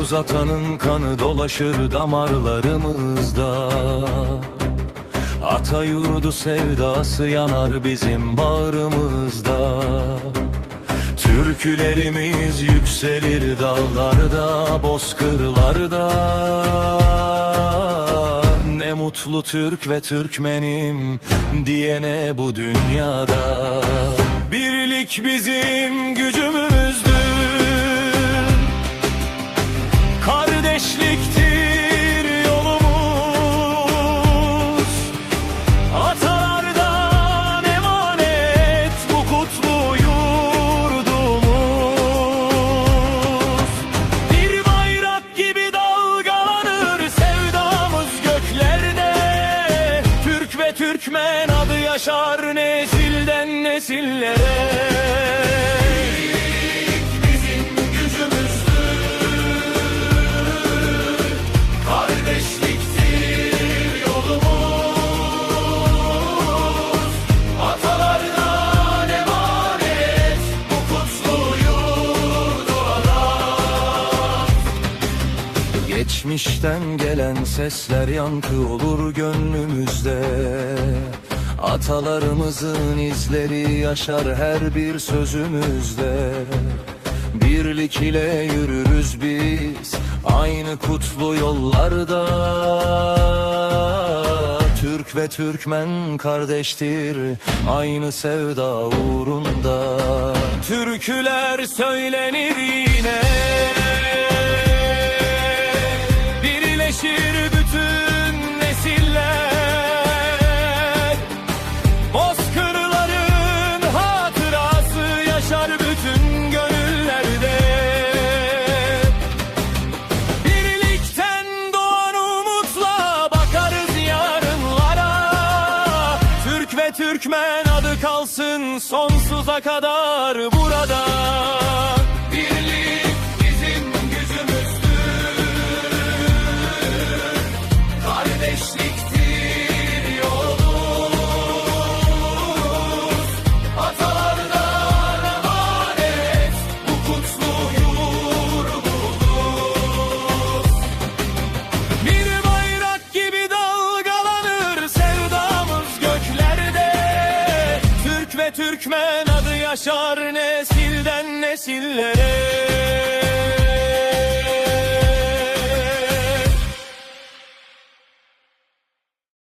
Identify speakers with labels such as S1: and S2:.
S1: Yavuz atanın kanı dolaşır damarlarımızda. Ata yurdu sevdası yanar bizim bağrımızda. Türkülerimiz yükselir dağlarda, bozkırlarda. Ne mutlu Türk ve Türkmenim diyene bu dünyada. Birlik bizim gücümüzdür, kardeşliktir yolumuz. Atalardan emanet bu kutlu yurdumuz. Bir bayrak gibi dalgalanır sevdamız göklerde. Türk ve Türkmen adı yaşar nesilden nesillere. Geçmişten gelen sesler yankı olur gönlümüzde. Atalarımızın izleri yaşar her bir sözümüzde. Birlik ile yürürüz biz aynı kutlu yollarda. Türk ve Türkmen kardeştir aynı sevda uğrunda. Türküler söylenir yine, birleşir bütün nesiller. Bozkırların hatırası yaşar bütün gönüllerde. Birlikten doğan umutla bakarız yarınlara. Türk ve Türkmen adı kalsın sonsuza kadar burada. Kardeşliktir yolumuz. Atalardan emanet bu kutlu yurdumuz. Bir bayrak gibi dalgalanır sevdamız göklerde. Türk ve Türkmen adı yaşar nesilden nesillere.